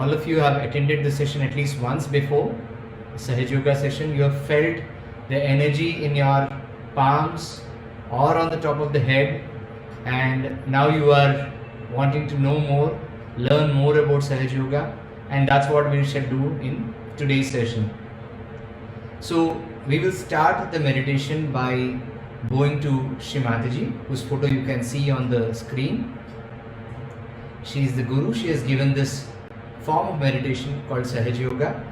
all of you have attended the session at least once before, Sahaj Yoga session. You have felt the energy in your palms or on the top of the head, and now you are wanting to know more, learn more about Sahaj Yoga, and that's what we shall do in today's session. So we will start the meditation by going to Shri Mataji, whose photo you can see on the screen. She is the Guru. She has given this form of meditation called Sahaj Yoga.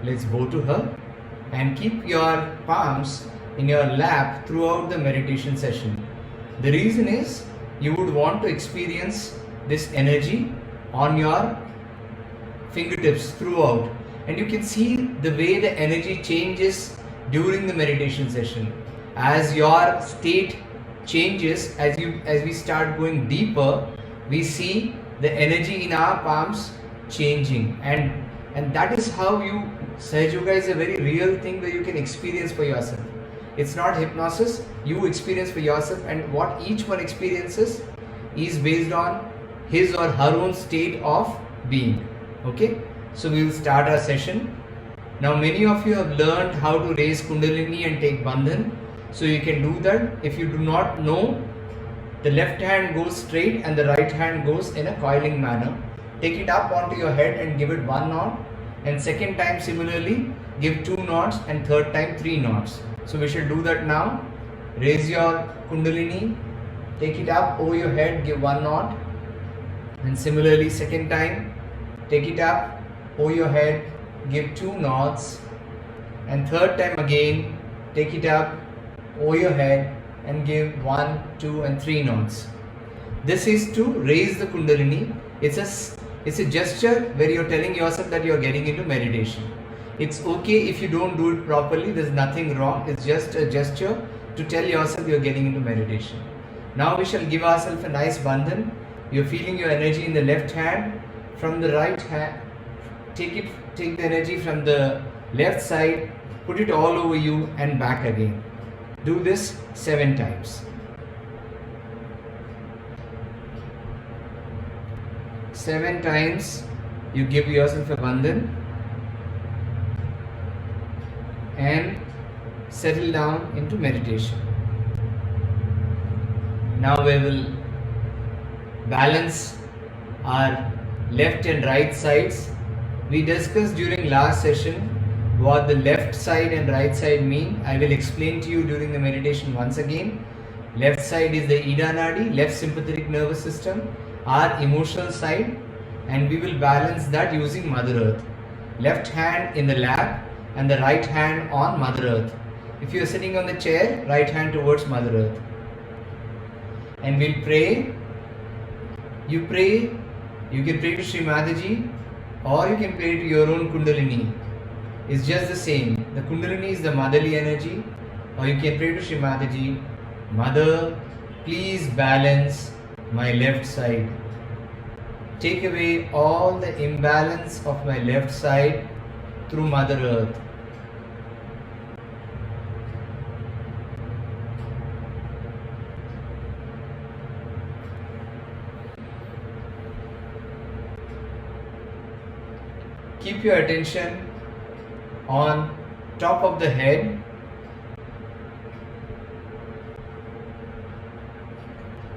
Let's bow to her and keep your palms in your lap throughout the meditation session. The reason is you would want to experience this energy on your fingertips throughout, and you can see the way the energy changes during the meditation session. As your state changes, as we start going deeper, we see the energy in our palms changing, and that is how Sahaj Yoga is a very real thing where you can experience for yourself. It's not hypnosis, you experience for yourself, and what each one experiences is based on his or her own state of being. Okay, so we will start our session. Now many of you have learned how to raise Kundalini and take Bandhan, so you can do that. If you do not know, the left hand goes straight and the right hand goes in a coiling manner. Take it up onto your head and give it 1 knot, and second time similarly give 2 knots, and third time 3 knots. So we shall do that now. Raise your Kundalini, take it up over your head, give 1 knot, and similarly second time take it up over your head, give 2 knots, and third time again take it up over your head and give 1, 2 and 3 knots. This is to raise the Kundalini. It's a gesture where you're telling yourself that you're getting into meditation. It's okay if you don't do it properly, there's nothing wrong. It's just a gesture to tell yourself you're getting into meditation. Now we shall give ourselves a nice bandhan. You're feeling your energy in the left hand. From the right hand, take the energy from the left side, put it all over you and back again. Do this 7 times. 7 times you give yourself a bandhan and settle down into meditation. Now we will balance our left and right sides. We discussed during last session what the left side and right side mean. I will explain to you during the meditation once again. Left side is the Ida Nadi, left sympathetic nervous system, our emotional side, and we will balance that using Mother Earth. Left hand in the lap and the right hand on Mother Earth. If you are sitting on the chair, right hand towards Mother Earth. And we'll pray. You pray. You can pray to Shri Mataji, or you can pray to your own Kundalini. It's just the same. The Kundalini is the motherly energy, or you can pray to Shri Mataji, Mother, please balance my left side. Take away all the imbalance of my left side through Mother Earth. Keep your attention on top of the head.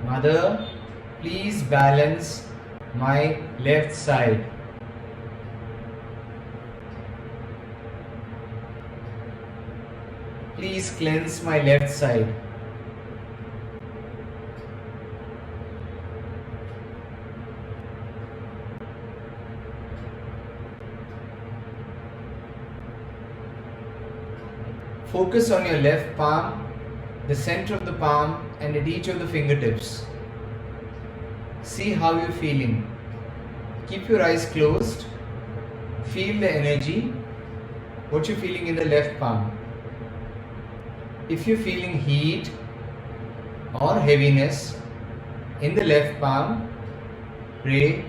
Mother, please balance my left side. Please cleanse my left side. Focus on your left palm, the center of the palm, and at each of the fingertips. See how you're feeling. Keep your eyes closed. Feel the energy, what you're feeling in the left palm. If you're feeling heat or heaviness in the left palm, pray,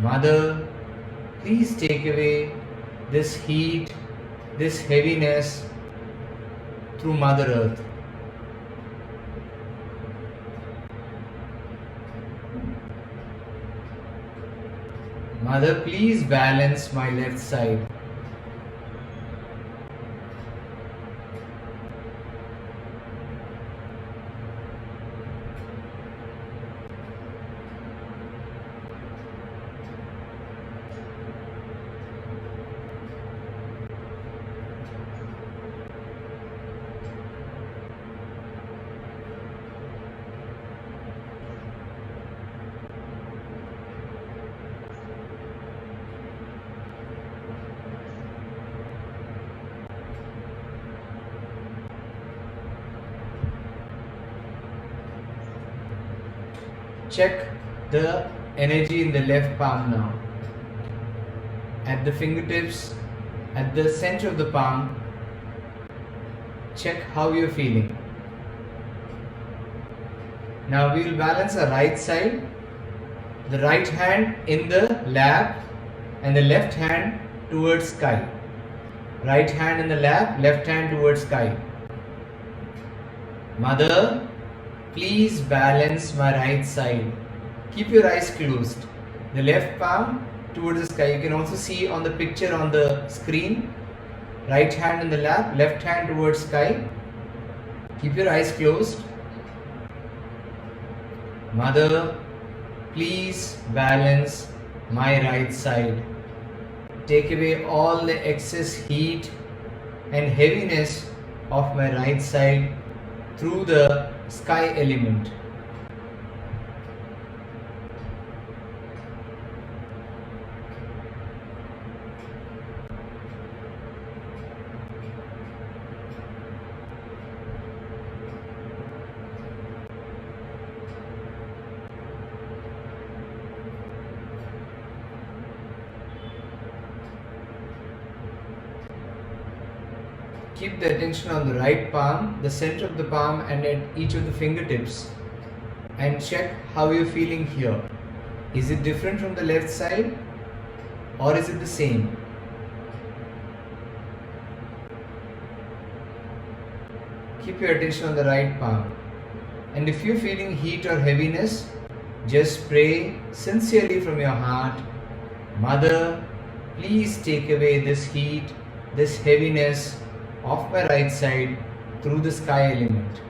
Mother, please take away this heat, this heaviness through Mother Earth. Mother, please balance my left side. Check the energy in the left palm now. At the fingertips, at the center of the palm, check how you're feeling. Now we will balance our right side, the right hand in the lap and the left hand towards sky. Right hand in the lap, left hand towards sky. Mother, please balance my right side. Keep your eyes closed. The left palm towards the sky. You can also see on the picture on the screen. Right hand in the lap, left hand towards sky. Keep your eyes closed. Mother, please balance my right side. Take away all the excess heat and heaviness of my right side through the sky element. Keep the attention on the right palm, the center of the palm and at each of the fingertips, and check how you're feeling here. Is it different from the left side or is it the same? Keep your attention on the right palm, and if you're feeling heat or heaviness, just pray sincerely from your heart, Mother, please take away this heat, this heaviness of my right side through the sky element.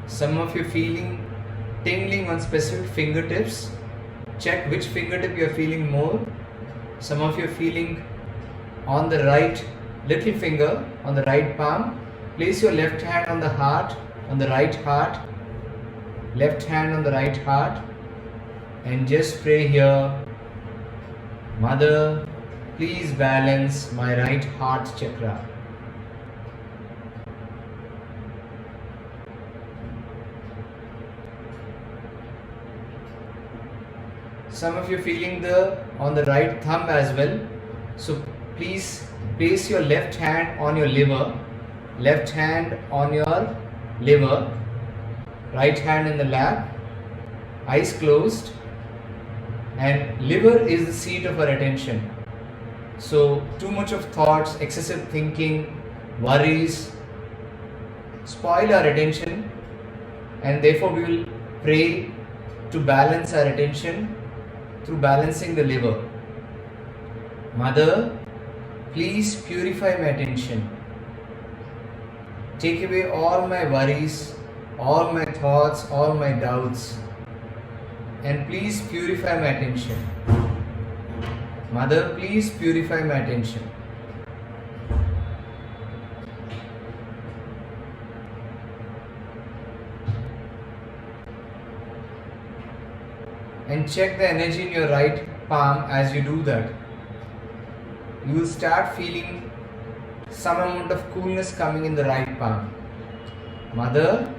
Some of you feeling tingling on specific fingertips. Check which fingertip you are feeling more. Some of you are feeling on the right little finger, on the right palm. Place your left hand on the heart, on the right heart. Left hand on the right heart. And just pray here, Mother, please balance my right heart chakra. Some of you feeling on the right thumb as well. So please place your left hand on your liver, left hand on your liver, right hand in the lap, eyes closed, and liver is the seat of our attention. So too much of thoughts, excessive thinking, worries spoil our attention, and therefore we will pray to balance our attention through balancing the liver. Mother, please purify my attention. Take away all my worries, all my thoughts, all my doubts, and please purify my attention. Mother, please purify my attention. And check the energy in your right palm as you do that. You will start feeling some amount of coolness coming in the right palm. Mother,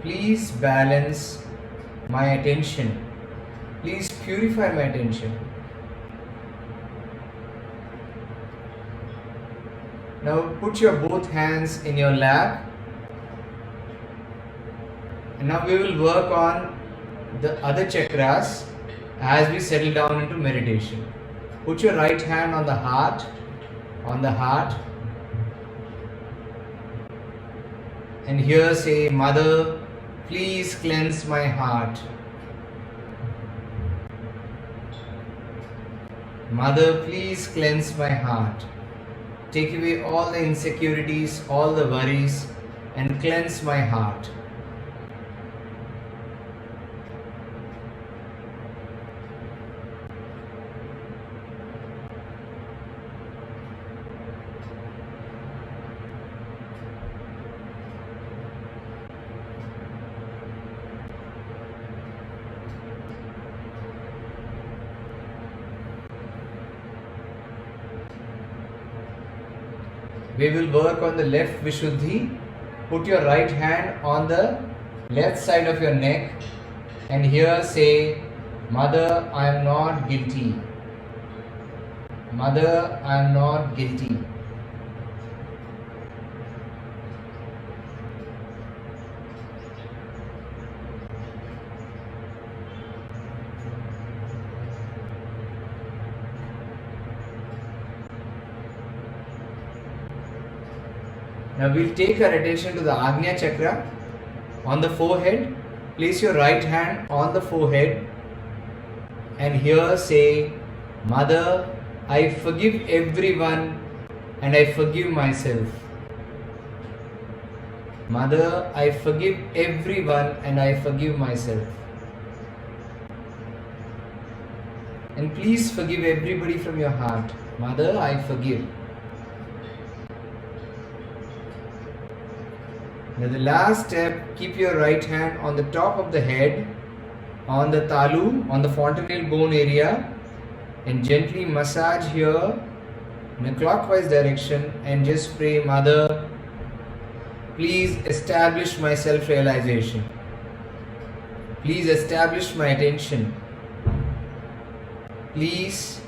please balance my attention. Please purify my attention. Now put your both hands in your lap. And now we will work on the other chakras as we settle down into meditation. Put your right hand on the heart, and here say, Mother, please cleanse my heart. Mother, please cleanse my heart. Take away all the insecurities, all the worries, and cleanse my heart. We will work on the left Vishuddhi. Put your right hand on the left side of your neck and here say, Mother, I am not guilty. Mother, I am not guilty. Now we'll take our attention to the Agnya Chakra on the forehead. Place your right hand on the forehead and here say, Mother, I forgive everyone and I forgive myself. Mother, I forgive everyone and I forgive myself. And please forgive everybody from your heart. Mother, I forgive. Now the last step, keep your right hand on the top of the head, on the talu, on the fontanelle bone area, and gently massage here in a clockwise direction and just pray, Mother, please establish my self-realization. Please establish my attention. Please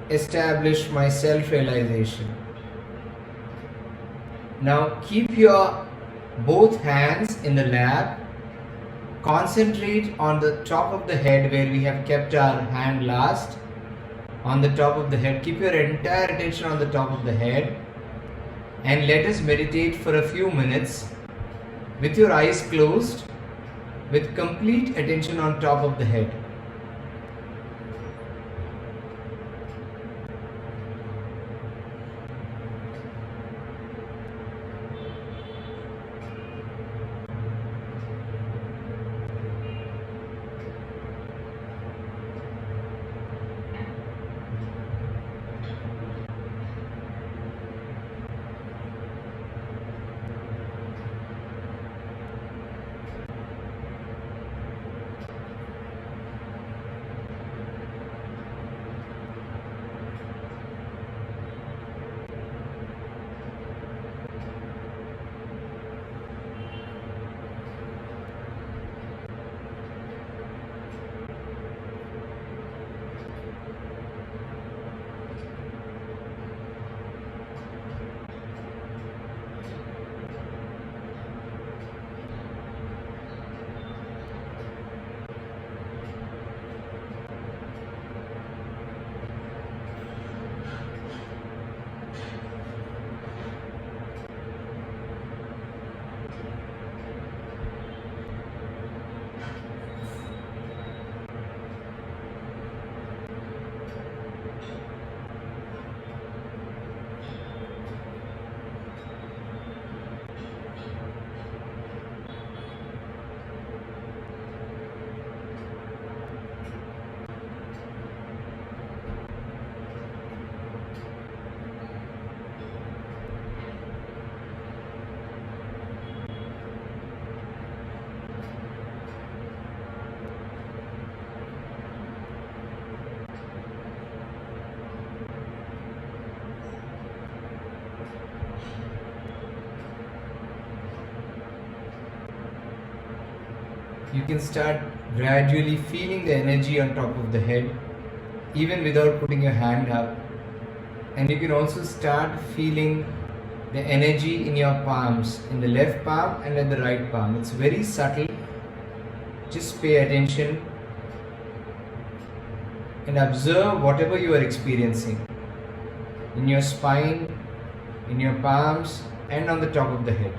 establish my self-realization. Now keep your both hands in the lap. Concentrate on the top of the head where we have kept our hand last. On the top of the head. Keep your entire attention on the top of the head. And let us meditate for a few minutes with your eyes closed, with complete attention on top of the head. you can start gradually feeling the energy on top of the head, even without putting your hand up. And you can also start feeling the energy in your palms, in the left palm and in the right palm. It's very subtle. Just pay attention and observe whatever you are experiencing in your spine, in your palms, and on the top of the head.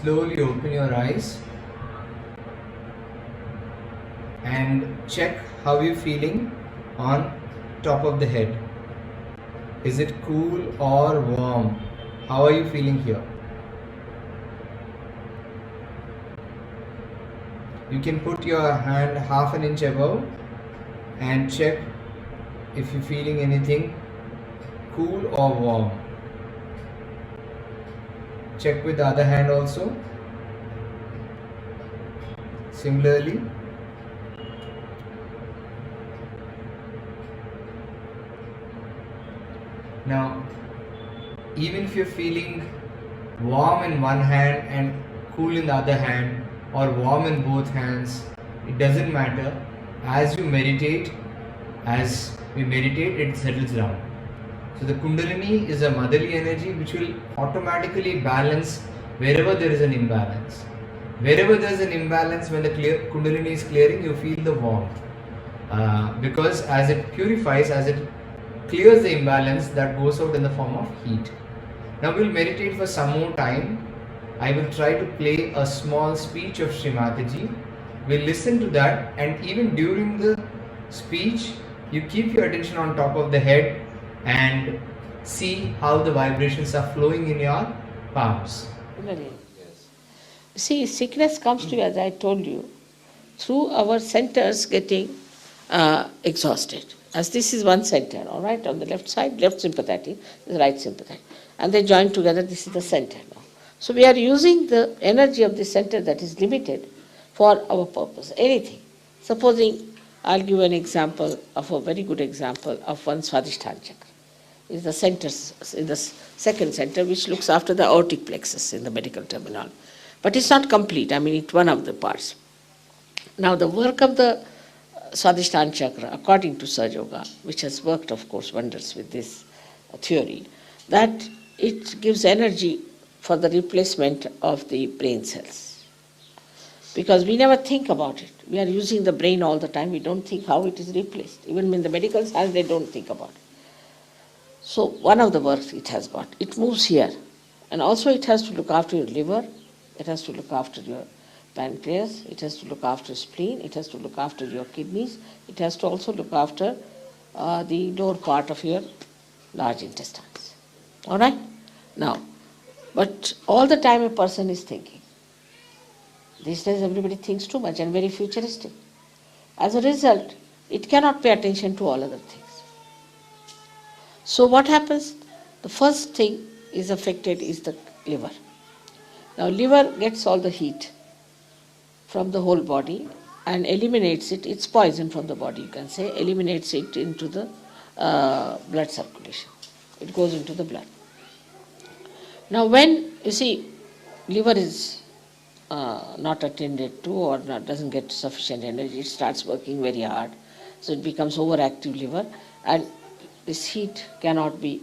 Slowly open your eyes and check how you're feeling on top of the head. Is it cool or warm? How are you feeling here? You can put your hand half an inch above and check if you're feeling anything cool or warm. Check with the other hand also. Similarly. Now, even if you're feeling warm in one hand and cool in the other hand, or warm in both hands, it doesn't matter. As we meditate, it settles down. So the Kundalini is a motherly energy which will automatically balance wherever there is an imbalance. Wherever there is an imbalance, when the Kundalini is clearing, you feel the warmth. Because as it purifies, as it clears the imbalance, that goes out in the form of heat. Now we'll meditate for some more time. I will try to play a small speech of Shri Mataji. We'll listen to that, and even during the speech, you keep your attention on top of the head and see how the vibrations are flowing in your palms. Yes. See, sickness comes to you, as I told you, through our centers getting exhausted. As this is one center, all right, on the left side, left sympathetic, the right sympathetic. And they join together, this is the center now. So we are using the energy of the center that is limited for our purpose, anything. Supposing, I'll give an example of a very good example of one Swadhisthana chakra. Is the center, in the second center, which looks after the aortic plexus in the medical terminology. But it's not complete, I mean, it's one of the parts. Now, the work of the Swadhisthana chakra, according to Sahaja Yoga, which has worked, of course, wonders with this theory, that it gives energy for the replacement of the brain cells. Because we never think about it. We are using the brain all the time. We don't think how it is replaced. Even in the medical science, they don't think about it. So one of the works it has got. It moves here. And also it has to look after your liver. It has to look after your pancreas. It has to look after spleen. It has to look after your kidneys. It has to also look after the lower part of your large intestines. All right? Now, but all the time a person is thinking. These days everybody thinks too much and very futuristic. As a result, it cannot pay attention to all other things. So what happens? The first thing is affected is the liver. Now liver gets all the heat from the whole body and eliminates it. It's poison from the body, you can say, eliminates it into the blood circulation. It goes into the blood. Now when, you see, liver is not attended to or doesn't get sufficient energy, it starts working very hard. So it becomes overactive liver and this heat cannot be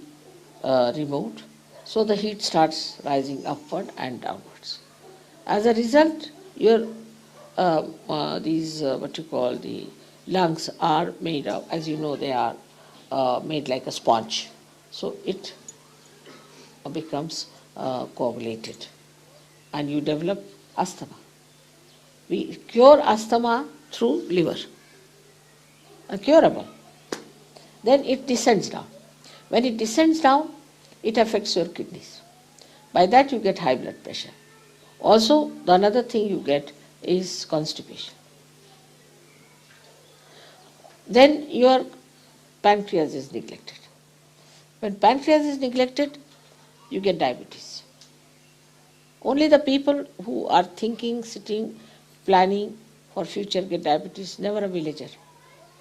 removed. So the heat starts rising upward and downwards. As a result, your what you call the lungs are made of, as you know, they are made like a sponge. So it becomes coagulated and you develop asthma. We cure asthma through liver, curable. Then it descends down. When it descends down, it affects your kidneys. By that you get high blood pressure. Also, the another thing you get is constipation. Then your pancreas is neglected. When pancreas is neglected, you get diabetes. Only the people who are thinking, sitting, planning for future get diabetes, never a villager.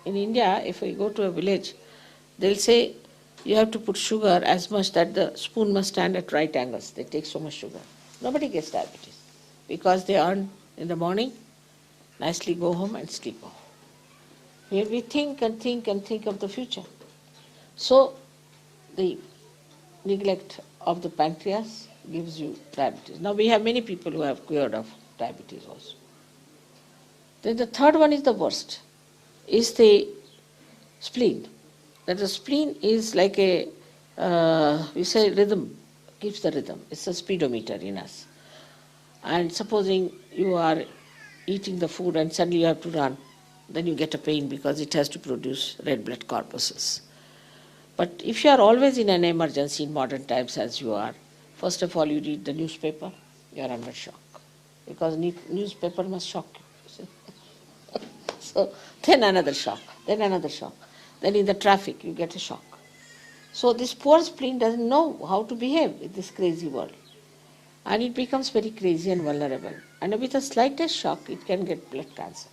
In India, if we go to a village, they'll say you have to put sugar as much that the spoon must stand at right angles. They take so much sugar. Nobody gets diabetes because they earn in the morning, nicely go home and sleep off. Here we think and think and think of the future. So the neglect of the pancreas gives you diabetes. Now we have many people who have cured of diabetes also. Then the third one is the worst, is the spleen. That the spleen is like a, we say rhythm, keeps the rhythm. It's a speedometer in us. And supposing you are eating the food and suddenly you have to run, then you get a pain because it has to produce red blood corpuscles. But if you are always in an emergency in modern times as you are, first of all you read the newspaper, you are under shock. Because newspaper must shock you. So then another shock, then another shock. Then in the traffic you get a shock. So this poor spleen doesn't know how to behave in this crazy world. And it becomes very crazy and vulnerable. And with the slightest shock it can get blood cancer.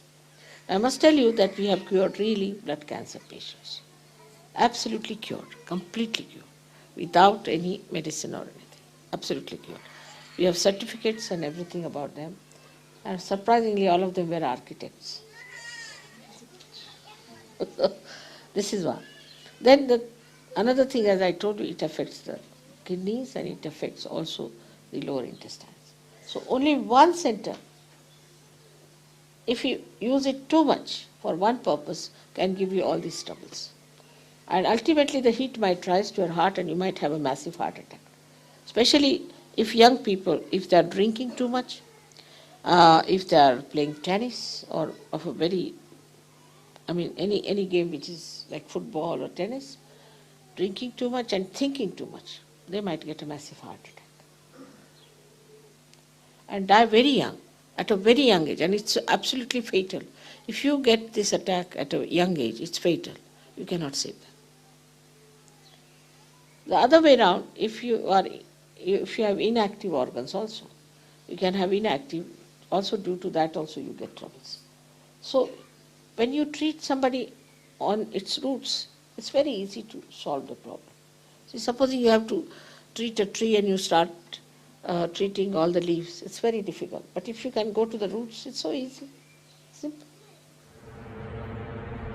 I must tell you that we have cured really blood cancer patients. Absolutely cured, completely cured, without any medicine or anything. Absolutely cured. We have certificates and everything about them. And surprisingly all of them were architects. This is one. Then another thing, as I told you, it affects the kidneys and it affects also the lower intestines. So only one center, if you use it too much for one purpose, can give you all these troubles. And ultimately the heat might rise to your heart and you might have a massive heart attack. Especially if young people, if they are drinking too much, if they are playing tennis or of a very, any game which is like football or tennis, drinking too much and thinking too much, they might get a massive heart attack. And die very young, at a very young age, and it's absolutely fatal. If you get this attack at a young age, it's fatal. You cannot save them. The other way around, if you have inactive organs also, you can have inactive, also due to that also you get troubles. So when you treat somebody on its roots, it's very easy to solve the problem. See, supposing you have to treat a tree and you start treating all the leaves, it's very difficult. But if you can go to the roots, it's so easy, simple.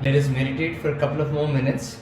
Let us meditate for a couple of more minutes.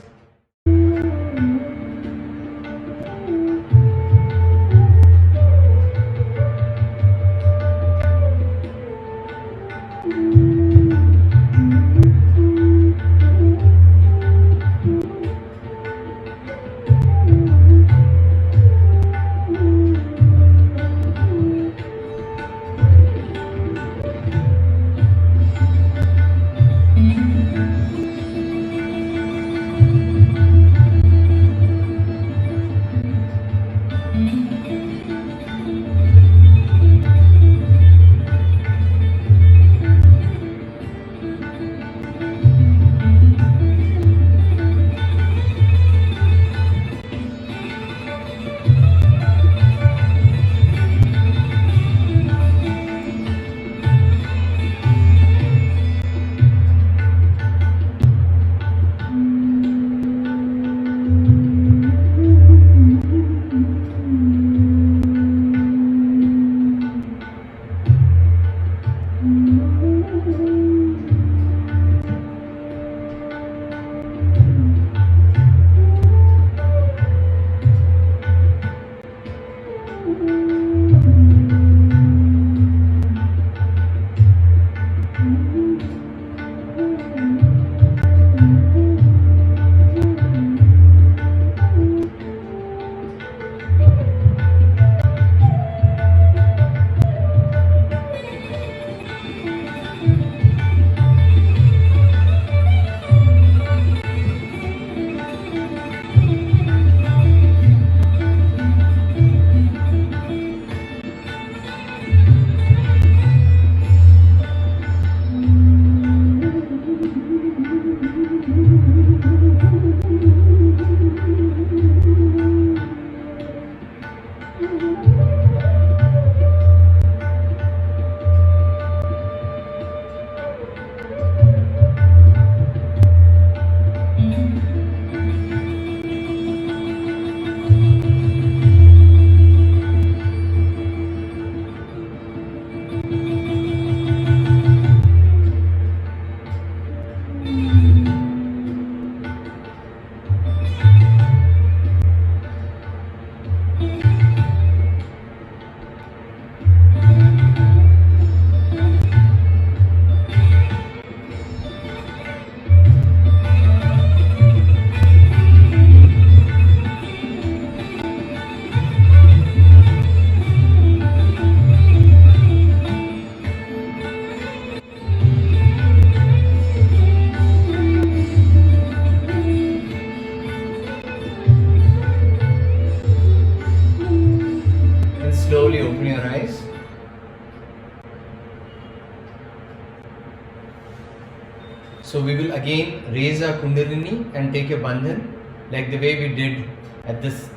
So we will again raise our Kundalini and take a Bandhan like the way we did at this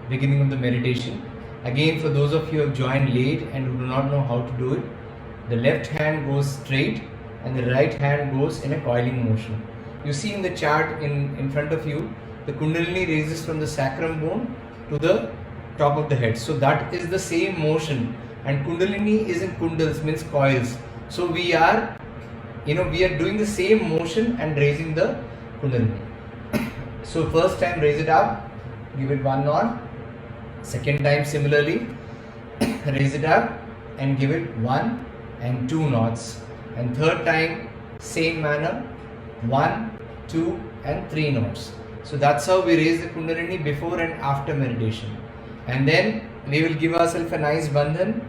beginning of the meditation. Again, for those of you who have joined late and who do not know how to do it, the left hand goes straight and the right hand goes in a coiling motion. You see in the chart in front of you, the Kundalini raises from the sacrum bone to the top of the head. So that is the same motion, and Kundalini is in kundals, means coils. So we are doing the same motion and raising the Kundalini. So first time raise it up, give it one knot. Second time similarly, raise it up and give it 1 and 2 knots. And third time same manner, 1, 2 and 3 knots. So that's how we raise the Kundalini before and after meditation. And then we will give ourselves a nice bandhan,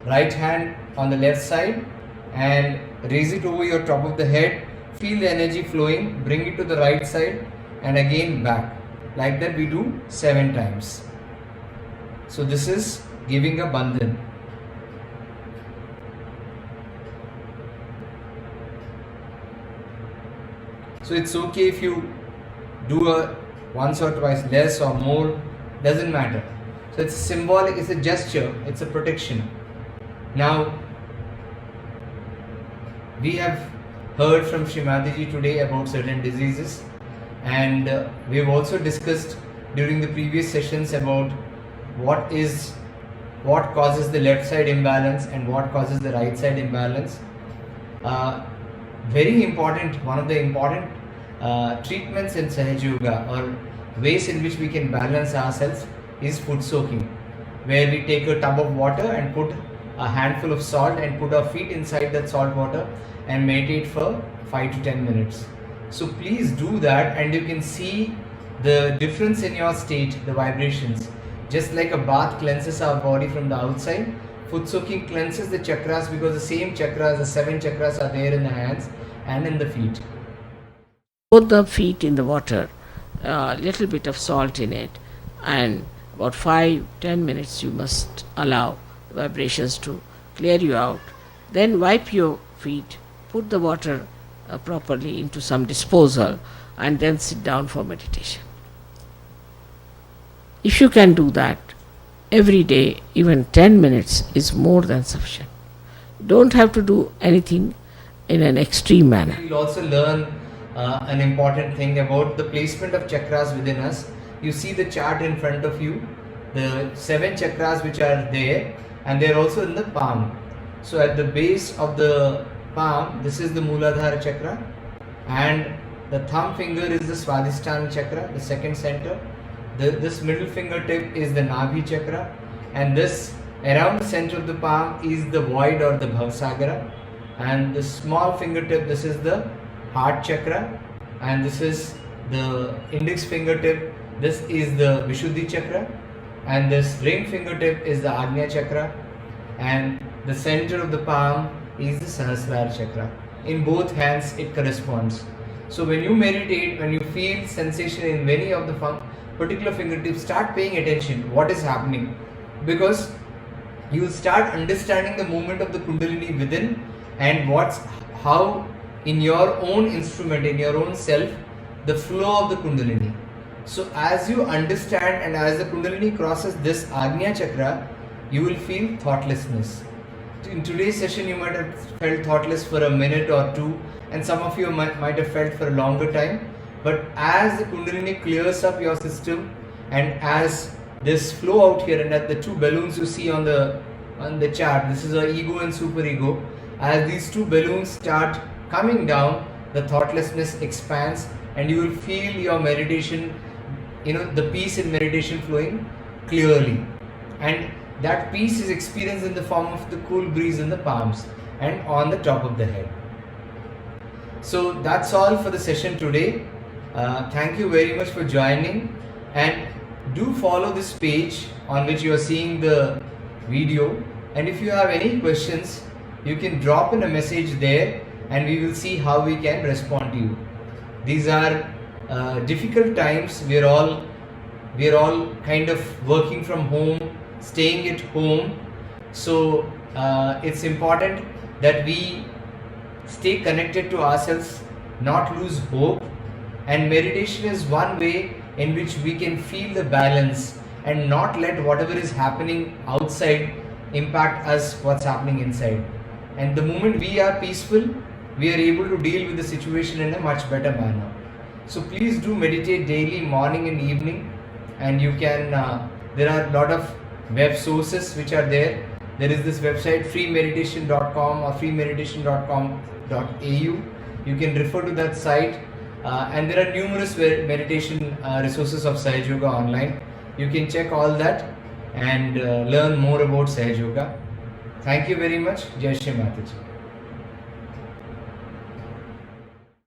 right hand on the left side, and raise it over your top of the head. Feel the energy flowing, bring it to the right side and again back. Like that we do 7 times. So this is giving a bandhan. So it's okay if you do a once or twice, less or more, doesn't matter. So it's symbolic, it's a gesture, it's a protection. Now, we have heard from Srimati ji today about certain diseases, and we've also discussed during the previous sessions about what causes the left side imbalance and what causes the right side imbalance. Very important, one of the important treatments in Sahaj Yoga, or ways in which we can balance ourselves, is foot soaking, where we take a tub of water and put a handful of salt and put our feet inside that salt water and meditate for 5 to 10 minutes. So please do that, and you can see the difference in your state, the vibrations. Just like a bath cleanses our body from the outside, foot soaking cleanses the chakras, because the same chakras, the 7 chakras, are there in the hands and in the feet. Put the feet in the water, a little bit of salt in it, and about 5-10 minutes you must allow vibrations to clear you out. Then wipe your feet, put the water properly into some disposal, and then sit down for meditation. If you can do that every day, even 10 minutes is more than sufficient. Don't have to do anything in an extreme manner. You will also learn an important thing about the placement of chakras within us. You see the chart in front of you, the 7 chakras which are there, and they are also in the palm. So at the base of the palm, this is the Mooladhara chakra, and the thumb finger is the Swadhisthana chakra, the second center. This middle fingertip is the Nabhi chakra, and this around the center of the palm is the void or the Bhavasagara, and the small fingertip, this is the heart chakra, and this is the index fingertip, this is the Vishuddhi chakra, and this ring fingertip is the Agnya chakra, and the center of the palm is the Sahasrara chakra. In both hands it corresponds. So when you meditate, when you feel sensation in any of the particular fingertips, start paying attention what is happening, because you will start understanding the movement of the Kundalini within, and how in your own instrument, in your own self, the flow of the Kundalini. So as you understand, and as the Kundalini crosses this Agnya chakra, you will feel thoughtlessness. In today's session you might have felt thoughtless for a minute or two, and some of you might have felt for a longer time. But as the Kundalini clears up your system, and as this flow out here, and at the 2 balloons you see on the chart, this is our ego and superego, as these 2 balloons start coming down, the thoughtlessness expands, and you will feel your meditation, the peace in meditation flowing clearly. And that peace is experienced in the form of the cool breeze in the palms and on the top of the head. So that's all for the session today. Thank you very much for joining, and do follow this page on which you are seeing the video, and if you have any questions you can drop in a message there, and we will see how we can respond to you. These are difficult times. We are all kind of working from home, staying at home, so it's important that we stay connected to ourselves not lose hope. And meditation is one way in which we can feel the balance and not let whatever is happening outside impact us what's happening inside. And the moment we are peaceful, we are able to deal with the situation in a much better manner. So please do meditate daily, morning and evening. And you can, there are a lot of web sources which are there. There is this website freemeditation.com or freemeditation.com.au. You can refer to that site. And there are numerous meditation resources of Sahaj Yoga online. You can check all that and learn more about Sahaj Yoga. Thank you very much. Jai Shri Mataji.